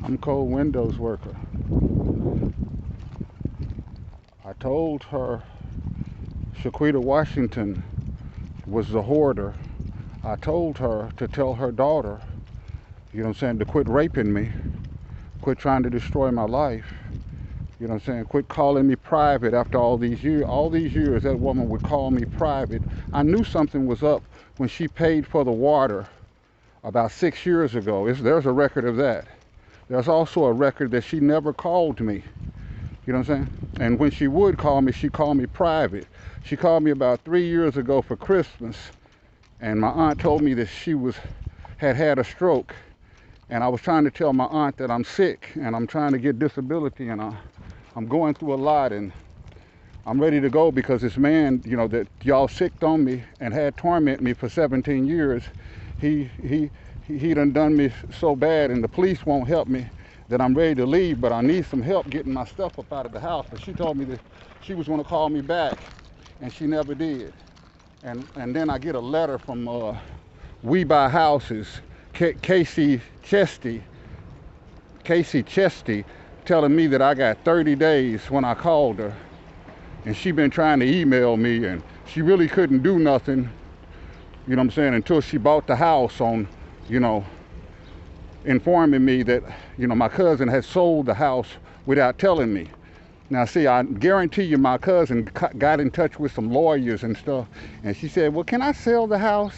I'm cold windows worker. I told her Shaquita Washington was the hoarder. I told her to tell her daughter, you know what I'm saying, to quit raping me, quit trying to destroy my life. You know what I'm saying? Quit calling me private after all these years. All these years that woman would call me private. I knew something was up when she paid for the water about 6 years ago. There's a record of that. There's also a record that she never called me. You know what I'm saying? And when she would call me, she called me private. She called me about 3 years ago for Christmas, and my aunt told me that she had a stroke. And I was trying to tell my aunt that I'm sick and I'm trying to get disability, and I'm going through a lot, and I'm ready to go because this man, you know, that y'all sicked on me and had torment me for 17 years, he done me so bad, and the police won't help me, that I'm ready to leave, but I need some help getting my stuff up out of the house. But she told me that she was going to call me back, and she never did. And then I get a letter from We Buy Houses, Casey Chesty, telling me that I got 30 days when I called her. And she been trying to email me, and she really couldn't do nothing, you know what I'm saying, until she bought the house on, you know, informing me that, you know, my cousin had sold the house without telling me. Now, see, I guarantee you my cousin got in touch with some lawyers and stuff, and she said, well, can I sell the house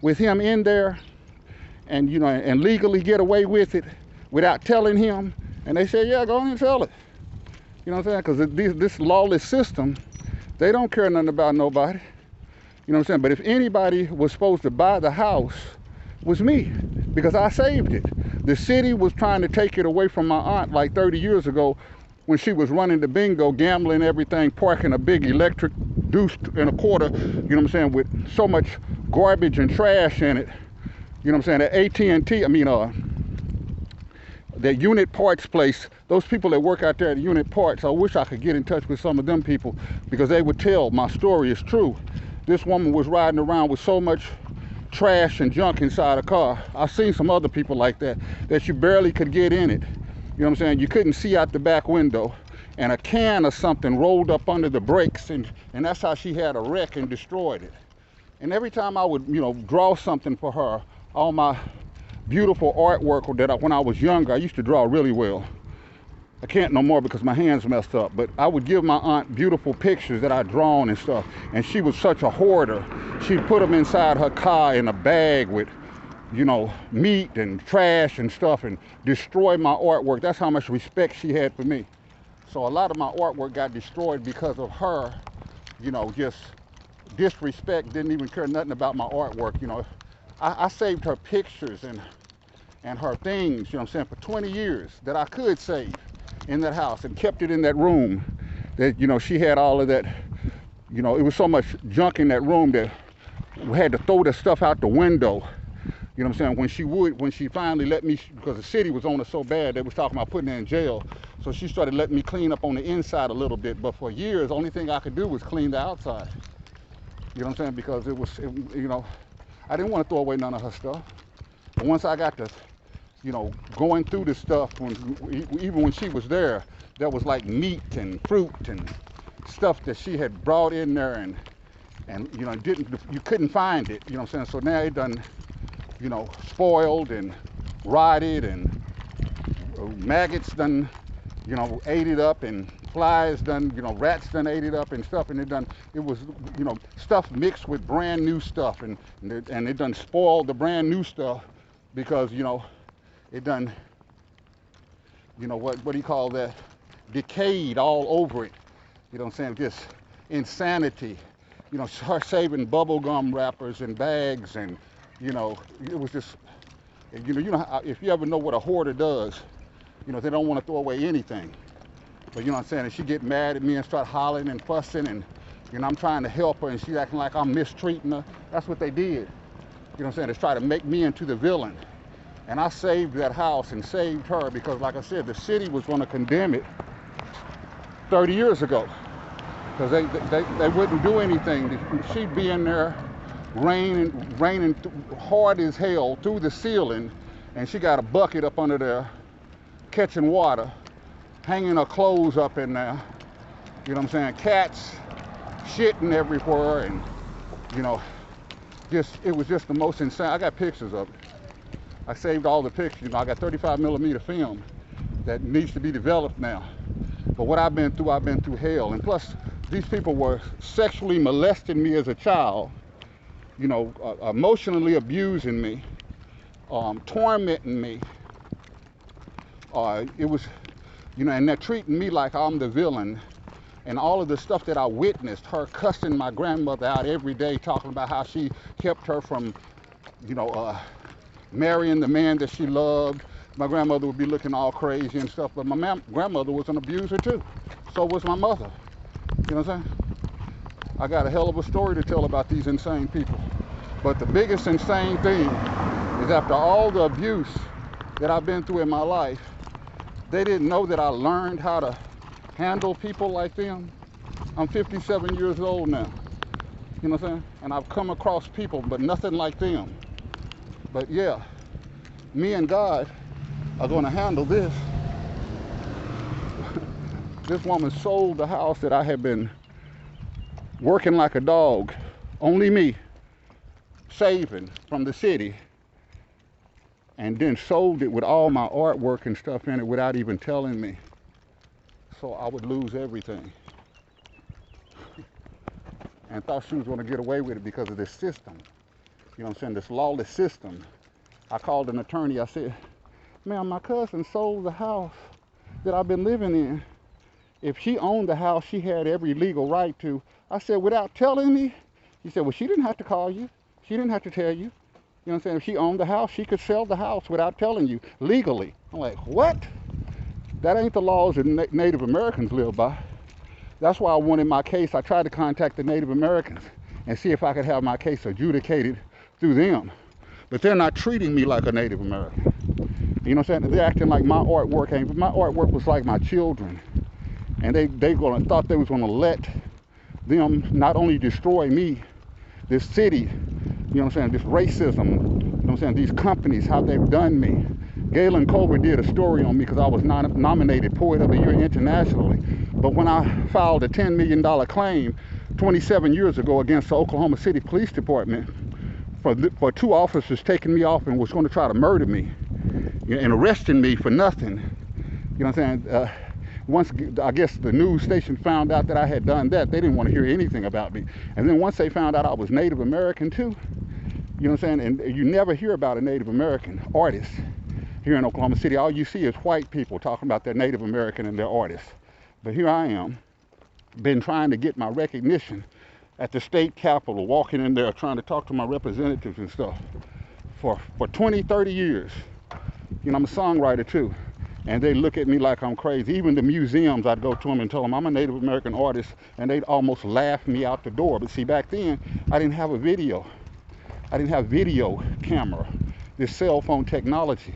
with him in there and, you know, and legally get away with it without telling him? And they said, yeah, go on and sell it. You know what I'm saying? Because this lawless system, they don't care nothing about nobody. You know what I'm saying? But if anybody was supposed to buy the house, it was me, because I saved it. The city was trying to take it away from my aunt like 30 years ago when she was running the bingo, gambling everything, parking a big electric deuce and a quarter, you know what I'm saying, with so much garbage and trash in it. You know what I'm saying? At AT&T, that Unit Parts place, those people that work out there at Unit Parts, I wish I could get in touch with some of them people, because they would tell my story is true. This woman was riding around with so much trash and junk inside a car. I've seen some other people like that you barely could get in it. You know what I'm saying? You couldn't see out the back window, and a can or something rolled up under the brakes, and that's how she had a wreck and destroyed it. And every time I would, you know, draw something for her, all my beautiful artwork that when I was younger, I used to draw really well. I can't no more because my hands messed up, but I would give my aunt beautiful pictures that I'd drawn and stuff, and she was such a hoarder. She'd put them inside her car in a bag with, you know, meat and trash and stuff, and destroy my artwork. That's how much respect she had for me. So a lot of my artwork got destroyed because of her, you know, just disrespect, didn't even care nothing about my artwork. You know, I saved her pictures and her things, you know what I'm saying, for 20 years that I could save in that house, and kept it in that room that, you know, she had all of that, you know, it was so much junk in that room that we had to throw the stuff out the window. You know what I'm saying? When she finally let me, because the city was on her so bad, they was talking about putting her in jail. So she started letting me clean up on the inside a little bit. But for years, the only thing I could do was clean the outside. You know what I'm saying? Because you know, I didn't want to throw away none of her stuff. But once I got to, you know, going through this stuff, even when she was there was like meat and fruit and stuff that she had brought in there, and you know, you couldn't find it. You know what I'm saying? So now it done, you know, spoiled and rotted, and maggots done, you know, ate it up, and flies done, you know, rats done ate it up and stuff, and it was, you know, stuff mixed with brand new stuff, and it done spoiled the brand new stuff, because, you know, it done, you know, what do you call that, decayed all over it. You know what I'm saying? Just insanity. You know, her saving bubble gum wrappers and bags, and, you know, it was just, you know, if you ever know what a hoarder does, you know, they don't want to throw away anything. But, you know what I'm saying, and she get mad at me and start hollering and fussing, and, you know, I'm trying to help her, and she's acting like I'm mistreating her. That's what they did. You know what I'm saying? They try to make me into the villain. And I saved that house and saved her because, like I said, the city was going to condemn it 30 years ago, because they wouldn't do anything. She'd be in there raining hard as hell through the ceiling, and she got a bucket up under there catching water, hanging her clothes up in there. You know what I'm saying? Cats shitting everywhere, and you know, it was just the most insane. I got pictures of it. I saved all the pictures. You know, I got 35mm film that needs to be developed now. But what I've been through hell. And plus, these people were sexually molesting me as a child, you know, emotionally abusing me, tormenting me. It was, you know, and they're treating me like I'm the villain. And all of the stuff that I witnessed, her cussing my grandmother out every day, talking about how she kept her from, you know, marrying the man that she loved. My grandmother would be looking all crazy and stuff, but my grandmother was an abuser too. So was my mother. You know what I'm saying? I got a hell of a story to tell about these insane people. But the biggest insane thing is, after all the abuse that I've been through in my life, they didn't know that I learned how to handle people like them. I'm 57 years old now. You know what I'm saying? And I've come across people, but nothing like them. But yeah, me and God are going to handle this. This woman sold the house that I had been working like a dog, only me, saving from the city, and then sold it with all my artwork and stuff in it without even telling me. So I would lose everything. And thought she was going to get away with it because of this system. You know what I'm saying? This lawless system. I called an attorney. I said, ma'am, my cousin sold the house that I've been living in. If she owned the house, she had every legal right to. I said, without telling me? She said, well, she didn't have to call you. She didn't have to tell you. You know what I'm saying? If she owned the house, she could sell the house without telling you, legally. I'm like, what? That ain't the laws that Native Americans live by. That's why I wanted my case. I tried to contact the Native Americans and see if I could have my case adjudicated through them. But they're not treating me like a Native American. You know what I'm saying? They're acting like my artwork ain't. But my artwork was like my children. And they thought they was gonna let them not only destroy me, this city, you know what I'm saying, this racism, you know what I'm saying, these companies, how they've done me. Galen Colbert did a story on me because I was nominated Poet of the Year internationally. But when I filed a $10 million claim 27 years ago against the Oklahoma City Police Department for two officers taking me off and was going to try to murder me, you know, and arresting me for nothing, you know what I'm saying, once, I guess, the news station found out that I had done that, they didn't want to hear anything about me. And then once they found out I was Native American too, you know what I'm saying, and you never hear about a Native American artist here in Oklahoma City. All you see is white people talking about their Native American and their artists. But here I am, been trying to get my recognition at the state capitol, walking in there trying to talk to my representatives and stuff for 20, 30 years. You know, I'm a songwriter too. And they look at me like I'm crazy. Even the museums, I'd go to them and tell them I'm a Native American artist, and they'd almost laugh me out the door. But see, back then, I didn't have a video. I didn't have video camera, this cell phone technology.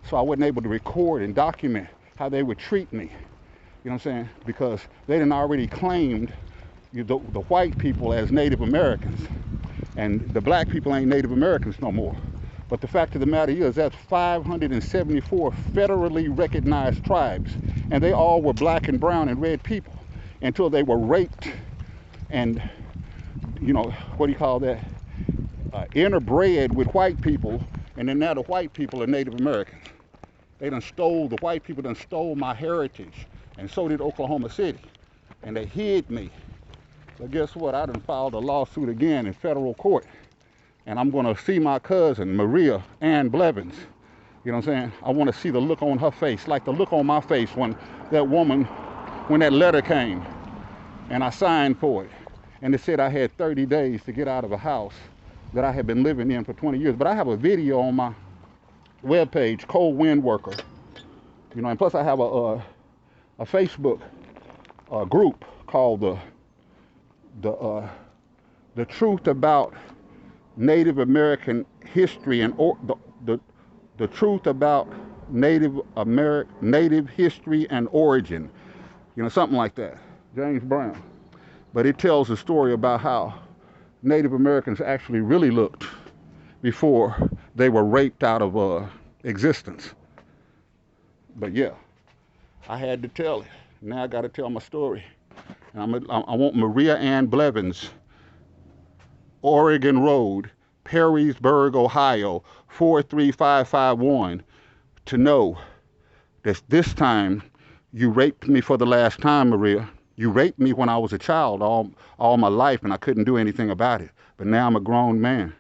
So I wasn't able to record and document how they would treat me. You know what I'm saying? Because they done already claimed the white people as Native Americans. And the black people ain't Native Americans no more. But the fact of the matter is, that's 574 federally recognized tribes. And they all were black and brown and red people until they were raped and, you know, what do you call that? Interbred with white people. And then now the white people are Native Americans. They done stole, the white people done stole my heritage. And so did Oklahoma City. And they hid me. But guess what? I done filed a lawsuit again in federal court. And I'm going to see my cousin, Maria Ann Blevins. You know what I'm saying? I want to see the look on her face, like the look on my face when that woman, when that letter came and I signed for it. And it said I had 30 days to get out of a house that I had been living in for 20 years. But I have a video on my webpage, Cold Wind Worker. You know, and plus I have a Facebook group called the Truth About Native American History and the Truth About Native History and Origin, you know, something like that. James Brown. But it tells a story about how Native Americans actually really looked before they were raped out of existence. But yeah, I had to tell it. Now I got to tell my story. And I want Maria Ann Blevins, Oregon Road, Perrysburg, Ohio, 43551, to know that this time you raped me for the last time, Maria. You raped me when I was a child all my life, and I couldn't do anything about it. But now I'm a grown man.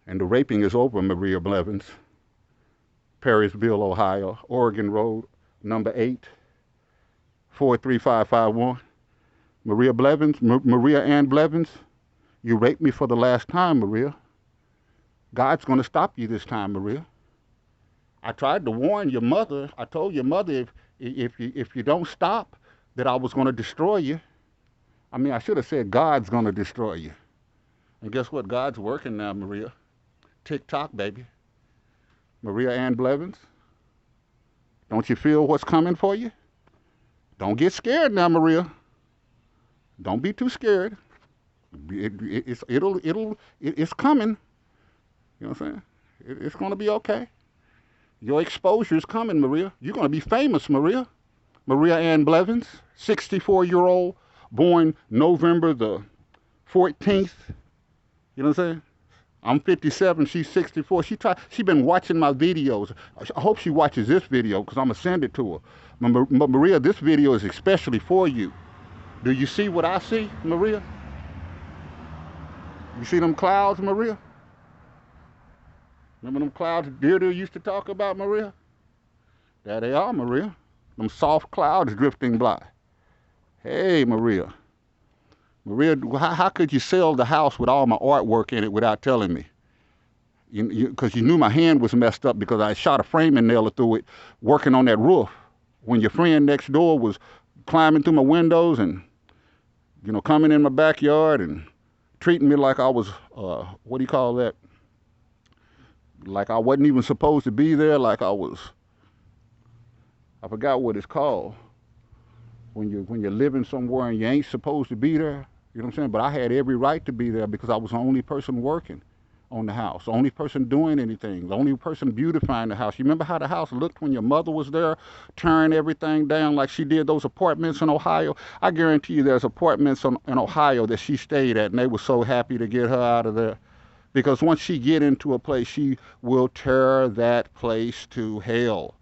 And the raping is over, Maria Blevins. Perrysville, Ohio, Oregon Road, number 8, 43551. Maria Blevins, Maria Ann Blevins, you raped me for the last time, Maria. God's going to stop you this time, Maria. I tried to warn your mother. I told your mother if you don't stop, that I was going to destroy you. I mean, I should have said God's going to destroy you. And guess what? God's working now, Maria. TikTok, baby. Maria Ann Blevins, don't you feel what's coming for you? Don't get scared now, Maria. Don't be too scared. It's coming. You know what I'm saying? It's going to be okay. Your exposure is coming, Maria. You're going to be famous, Maria. Maria Ann Blevins, 64-year-old, born November the 14th. You know what I'm saying? I'm 57, she's 64. She been watching my videos. I hope she watches this video because I'm going to send it to her. But Maria, this video is especially for you. Do you see what I see, Maria? You see them clouds, Maria? Remember them clouds Deirdre used to talk about, Maria? There they are, Maria. Them soft clouds drifting by. Hey, Maria. Maria, how could you sell the house with all my artwork in it without telling me? Because you knew my hand was messed up because I shot a framing nailer through it working on that roof. When your friend next door was climbing through my windows and, coming in my backyard and treating me like I was, what do you call that? Like I wasn't even supposed to be there, like I forgot what it's called. When you're living somewhere and you ain't supposed to be there, you know what I'm saying? But I had every right to be there because I was the only person working on the house, the only person doing anything, the only person beautifying the house. You remember how the house looked when your mother was there, tearing everything down like she did those apartments in Ohio? I guarantee you there's apartments in Ohio that she stayed at, and they were so happy to get her out of there. Because once she get into a place, she will tear that place to hell.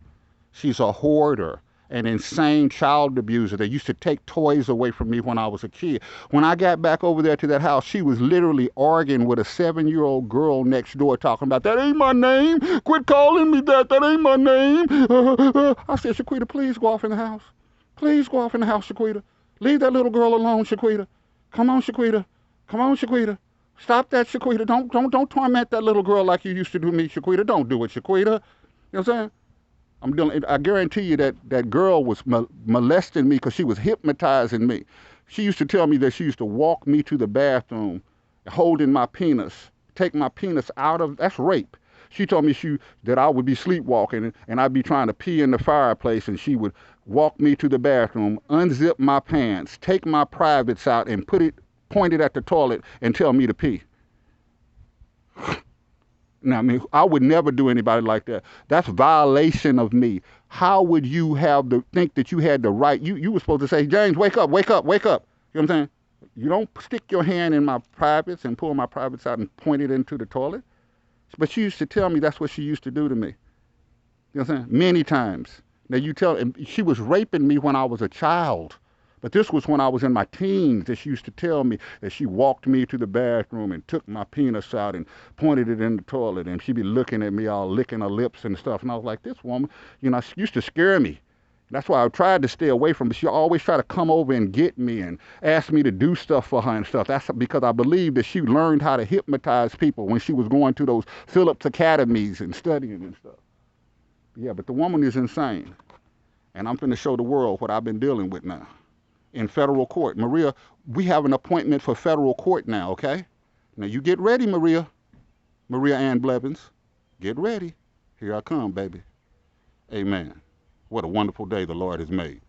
She's a hoarder, an insane child abuser that used to take toys away from me when I was a kid. When I got back over there to that house, she was literally arguing with a 7-year-old girl next door talking about, that ain't my name. Quit calling me that. That ain't my name. I said, Shaquita, please go off in the house. Please go off in the house, Shaquita. Leave that little girl alone, Shaquita. Come on, Shaquita. Come on, Shaquita. Stop that, Shaquita. Don't torment that little girl like you used to do me, Shaquita. Don't do it, Shaquita. You know what I'm saying? I guarantee you that girl was molesting me because she was hypnotizing me. She used to tell me that she used to walk me to the bathroom holding my penis, take my penis out of, that's rape. She told me that I would be sleepwalking and I'd be trying to pee in the fireplace, and she would walk me to the bathroom, unzip my pants, take my privates out and point it at the toilet and tell me to pee. Now, I mean, I would never do anybody like that. That's violation of me. How would you think that you had the right? You were supposed to say, James, wake up, wake up, wake up. You know what I'm saying? You don't stick your hand in my privates and pull my privates out and point it into the toilet. But she used to tell me that's what she used to do to me. You know what I'm saying? Many times. Now, and she was raping me when I was a child. But this was when I was in my teens that she used to tell me that she walked me to the bathroom and took my penis out and pointed it in the toilet, and she'd be looking at me all licking her lips and stuff. And I was like, this woman, she used to scare me. That's why I tried to stay away from her. She always tried to come over and get me and ask me to do stuff for her and stuff. That's because I believe that she learned how to hypnotize people when she was going to those Phillips Academies and studying and stuff. Yeah, but the woman is insane. And I'm finna show the world what I've been dealing with now. In federal court. Maria, we have an appointment for federal court now, okay? Now you get ready, Maria. Maria Ann Blevins. Get ready. Here I come, baby. Amen. What a wonderful day the Lord has made.